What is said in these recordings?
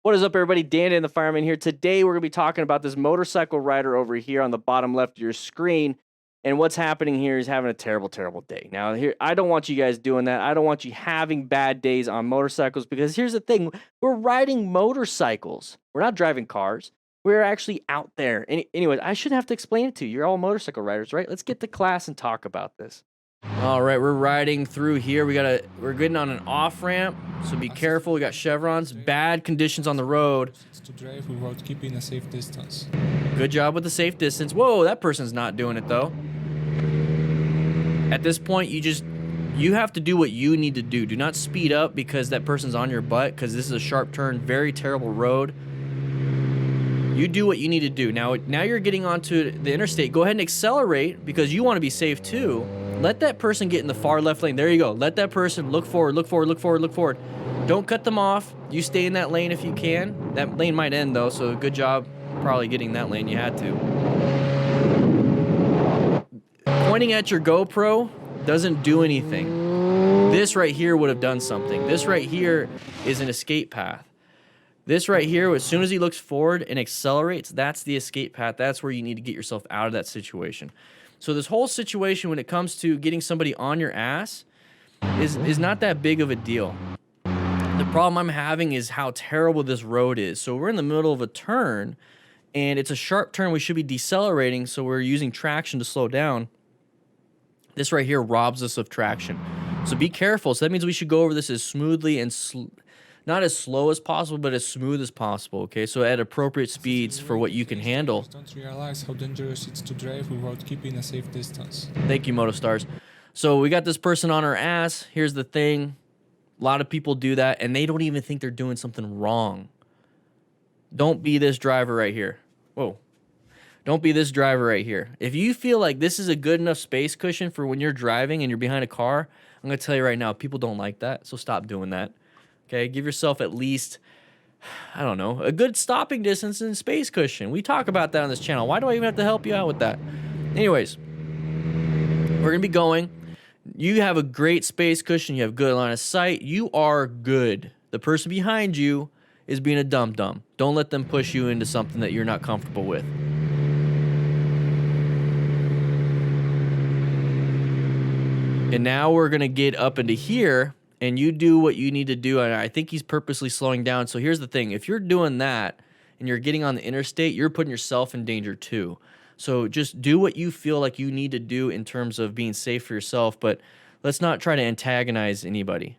What is up, everybody? DanDanTheFireman here. Today, we're going to be talking about this motorcycle rider over here on the bottom left of your screen. And what's happening here is having a terrible, terrible day. Now, here, I don't want you guys doing that. I don't want you having bad days on motorcycles because here's the thing. We're riding motorcycles. We're not driving cars. We're actually out there. Anyways, I shouldn't have to explain it to you. You're all motorcycle riders, right? Let's get to class and talk about this. All right, we're riding through here. We're getting on an off ramp, so be careful. We got chevrons, bad conditions on the road. To drive without keeping a safe distance. Good job with the safe distance. Whoa, that person's not doing it though. At this point, you have to do what you need to do. Do not speed up because that person's on your butt, because this is a sharp turn, very terrible road. You do what you need to do. Now you're getting onto the interstate. Go ahead and accelerate because you want to be safe too. Let that person get in the far left lane. There you go. Let that person look forward, look forward, look forward, look forward. Don't cut them off. You stay in that lane if you can. That lane might end though, so good job probably getting that lane. You had to. Pointing at your GoPro doesn't do anything. This right here would have done something. This right here is an escape path. This right here, as soon as he looks forward and accelerates, that's the escape path. That's where you need to get yourself out of that situation. So this whole situation when it comes to getting somebody on your ass is not that big of a deal. The problem I'm having is how terrible this road is. So we're in the middle of a turn, and it's a sharp turn. We should be decelerating, so we're using traction to slow down. This right here robs us of traction. So be careful. So that means we should go over this as smoothly and not as slow as possible, but as smooth as possible, okay? So at appropriate speeds for what you can handle. Don't realize how dangerous it's to drive without keeping a safe distance. Thank you, Moto Stars. So we got this person on our ass. Here's the thing. A lot of people do that, and they don't even think they're doing something wrong. Don't be this driver right here. Whoa. Don't be this driver right here. If you feel like this is a good enough space cushion for when you're driving and you're behind a car, I'm going to tell you right now, people don't like that, so stop doing that. Okay, give yourself at least, I don't know, a good stopping distance and space cushion. We talk about that on this channel. Why do I even have to help you out with that? Anyways, we're going to be going. You have a great space cushion. You have good line of sight. You are good. The person behind you is being a dum-dum. Don't let them push you into something that you're not comfortable with. And now we're going to get up into here. And you do what you need to do. And I think he's purposely slowing down. So here's the thing. If you're doing that and you're getting on the interstate, you're putting yourself in danger too. So just do what you feel like you need to do in terms of being safe for yourself. But let's not try to antagonize anybody.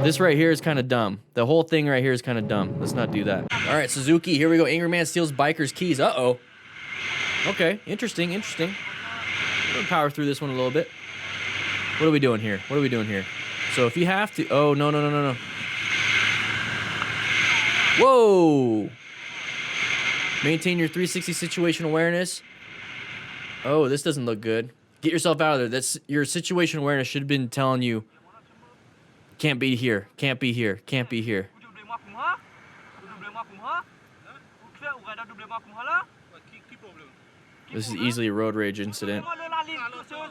This right here is kind of dumb. The whole thing right here is kind of dumb. Let's not do that. All right, Suzuki, here we go. Angry man steals biker's keys. Uh-oh. Okay, interesting. We'll power through this one a little bit. What are we doing here? So if you have to... Oh, no. Whoa! Maintain your 360 situation awareness. Oh, this doesn't look good. Get yourself out of there. That's your situation awareness should have been telling you, can't be here. This is easily a road rage incident.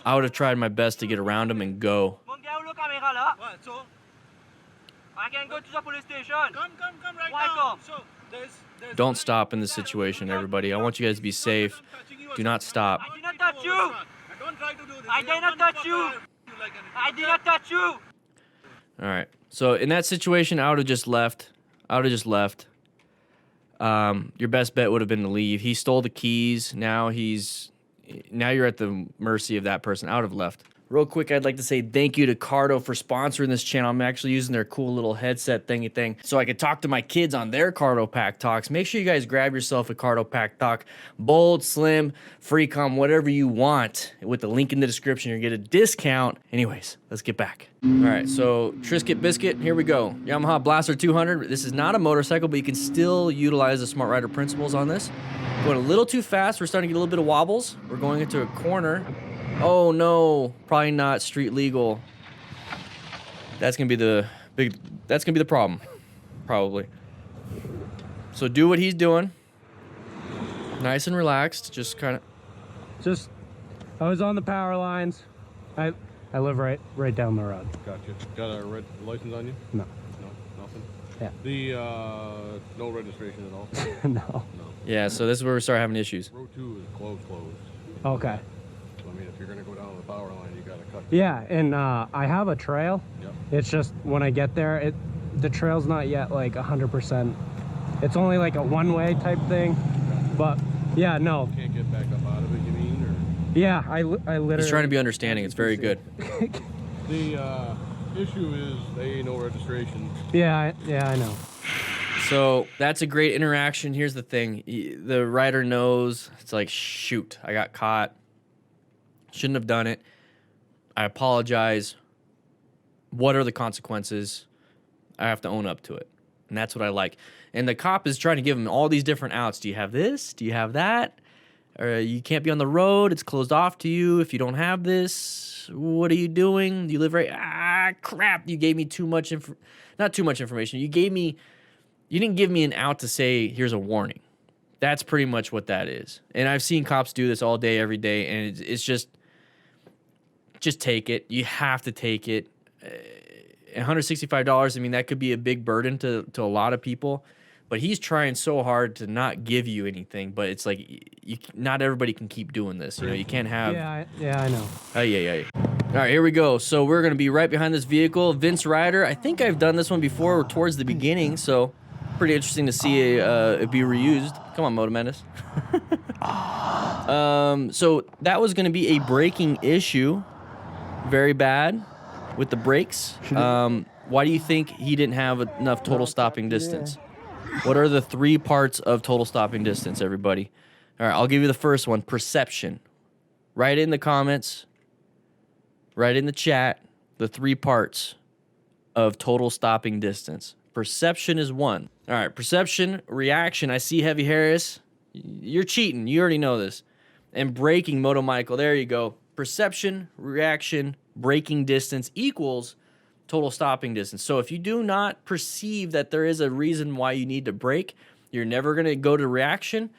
I would have tried my best to get around him and go. Don't stop in this situation, everybody. I want you guys to be safe. Do not stop. I did not touch you. I did not touch you. All right. So in that situation, I would have just left. Your best bet would have been to leave. He stole the keys. Now you're at the mercy of that person. I would have left. Real quick, I'd like to say thank you to CARDO for sponsoring this channel. I'm actually using their cool little headset thingy thing so I could talk to my kids on their CARDO Pack Talks. Make sure you guys grab yourself a CARDO Pack Talk. Bold, slim, free-com, whatever you want. With the link in the description, you get a discount. Anyways, let's get back. All right, so Triscuit Biscuit, here we go. Yamaha Blaster 200. This is not a motorcycle, but you can still utilize the Smart Rider principles on this. Going a little too fast. We're starting to get a little bit of wobbles. We're going into a corner. Oh no, probably not street legal. That's gonna be the problem, probably. So do what he's doing. Nice and relaxed, just kind of. just I was on the power lines. I live right down the road. Gotcha. Got a red license on you? No. No, nothing. Yeah. The no registration at all. No. No. Yeah, so this is where we start having issues. Road 2 is closed. Okay. So I mean, if you're gonna go down the power line, you gotta cut. Yeah, and I have a trail. Yep. It's just when I get there, the trail's not yet like 100%. It's only like a one-way type thing. But yeah, no. Can't get back up out of it, you mean, or? Yeah, I literally. He's trying to be understanding. It's very good. The issue is they ain't no registration. Yeah, I know. So that's a great interaction. Here's the thing. The rider knows. It's like, shoot, I got caught. Shouldn't have done it. I apologize. What are the consequences? I have to own up to it. And that's what I like. And the cop is trying to give him all these different outs. Do you have this? Do you have that? Or you can't be on the road. It's closed off to you if you don't have this. What are you doing? You live right... Ah, crap. You gave me too much... Not too much information. You didn't give me an out to say, here's a warning. That's pretty much what that is. And I've seen cops do this all day, every day, and it's just take it. You have to take it. $165, I mean, that could be a big burden to a lot of people, but he's trying so hard to not give you anything, but it's like, not everybody can keep doing this. You know, you can't have... Yeah, I know. Yeah. All right, here we go. So we're going to be right behind this vehicle. Vince Ryder, I think I've done this one before towards the beginning, so pretty interesting to see it be reused. Come on, Moto Menace. So that was going to be a braking issue. Very bad with the brakes. Why do you think he didn't have enough total stopping distance? What are the 3 parts of total stopping distance, everybody? All right, I'll give you the first one, perception. Write it in the comments. Write in the chat the 3 parts of total stopping distance. Perception is 1. All right, perception, reaction. I see Heavy Harris. You're cheating. You already know this. And braking, Moto Michael. There you go. Perception, reaction, braking distance equals total stopping distance. So if you do not perceive that there is a reason why you need to brake, you're never going to go to reaction,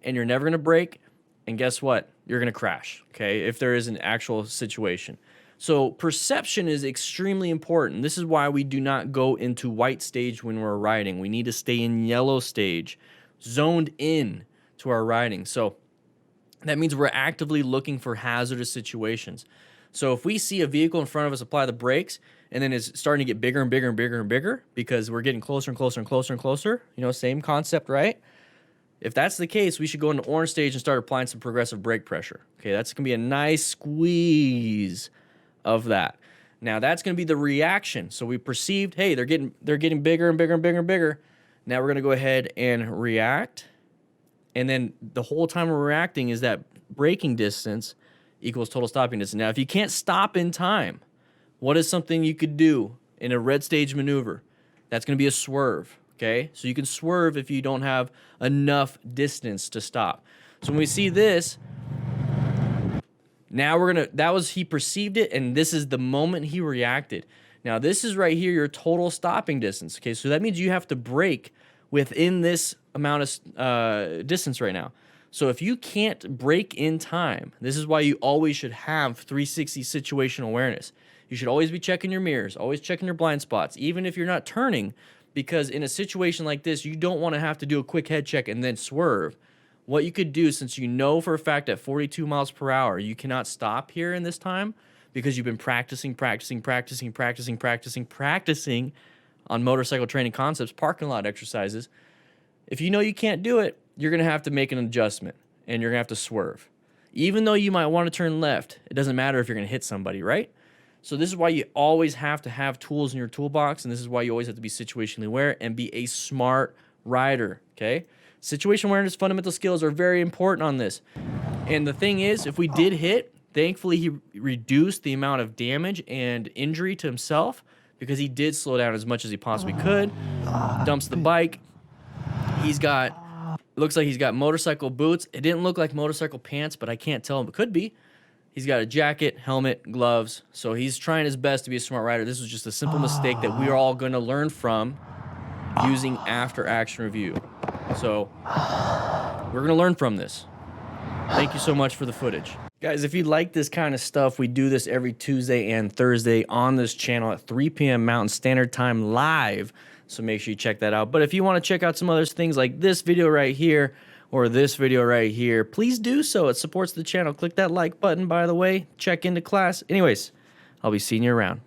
and you're never going to brake, and guess what? You're going to crash, okay, if there is an actual situation. So perception is extremely important. This is why we do not go into white stage when we're riding. We need to stay in yellow stage, zoned in to our riding. So that means we're actively looking for hazardous situations. So if we see a vehicle in front of us apply the brakes, and then it's starting to get bigger and bigger and bigger and bigger because we're getting closer and closer and closer and closer, you know, same concept, right? If that's the case, we should go into orange stage and start applying some progressive brake pressure. Okay, that's going to be a nice squeeze of that. Now that's going to be the reaction. So we perceived, hey, they're getting bigger and bigger and bigger and bigger. Now we're going to go ahead and react. And then the whole time we're reacting is that braking distance equals total stopping distance. Now, if you can't stop in time, what is something you could do in a red stage maneuver? That's going to be a swerve, okay? So you can swerve if you don't have enough distance to stop. So when we see this, now we're going to, he perceived it, and this is the moment he reacted. Now, this is right here your total stopping distance, okay? So that means you have to brake within this amount of distance right now. So if you can't brake in time, this is why you always should have 360 situational awareness. You should always be checking your mirrors, always checking your blind spots, even if you're not turning, because in a situation like this, you don't want to have to do a quick head check and then swerve. What you could do, since you know for a fact at 42 miles per hour, you cannot stop here in this time because you've been practicing on motorcycle training concepts, parking lot exercises. If you know you can't do it, you're going to have to make an adjustment, and you're going to have to swerve. Even though you might want to turn left, it doesn't matter if you're going to hit somebody, right? So this is why you always have to have tools in your toolbox, and this is why you always have to be situationally aware and be a smart rider, okay? Situation awareness, fundamental skills are very important on this. And the thing is, if we did hit, thankfully he reduced the amount of damage and injury to himself because he did slow down as much as he possibly could, dumps the bike. Looks like he's got motorcycle boots. It didn't look like motorcycle pants, but I can't tell him. It could be. He's got a jacket, helmet, gloves. So he's trying his best to be a smart rider. This was just a simple mistake that we are all going to learn from using after action review. So we're going to learn from this. Thank you so much for the footage. Guys, if you like this kind of stuff, we do this every Tuesday and Thursday on this channel at 3 p.m. Mountain Standard Time live. So make sure you check that out. But if you want to check out some other things like this video right here or this video right here, please do so. It supports the channel. Click that like button, by the way. Check into class. Anyways, I'll be seeing you around.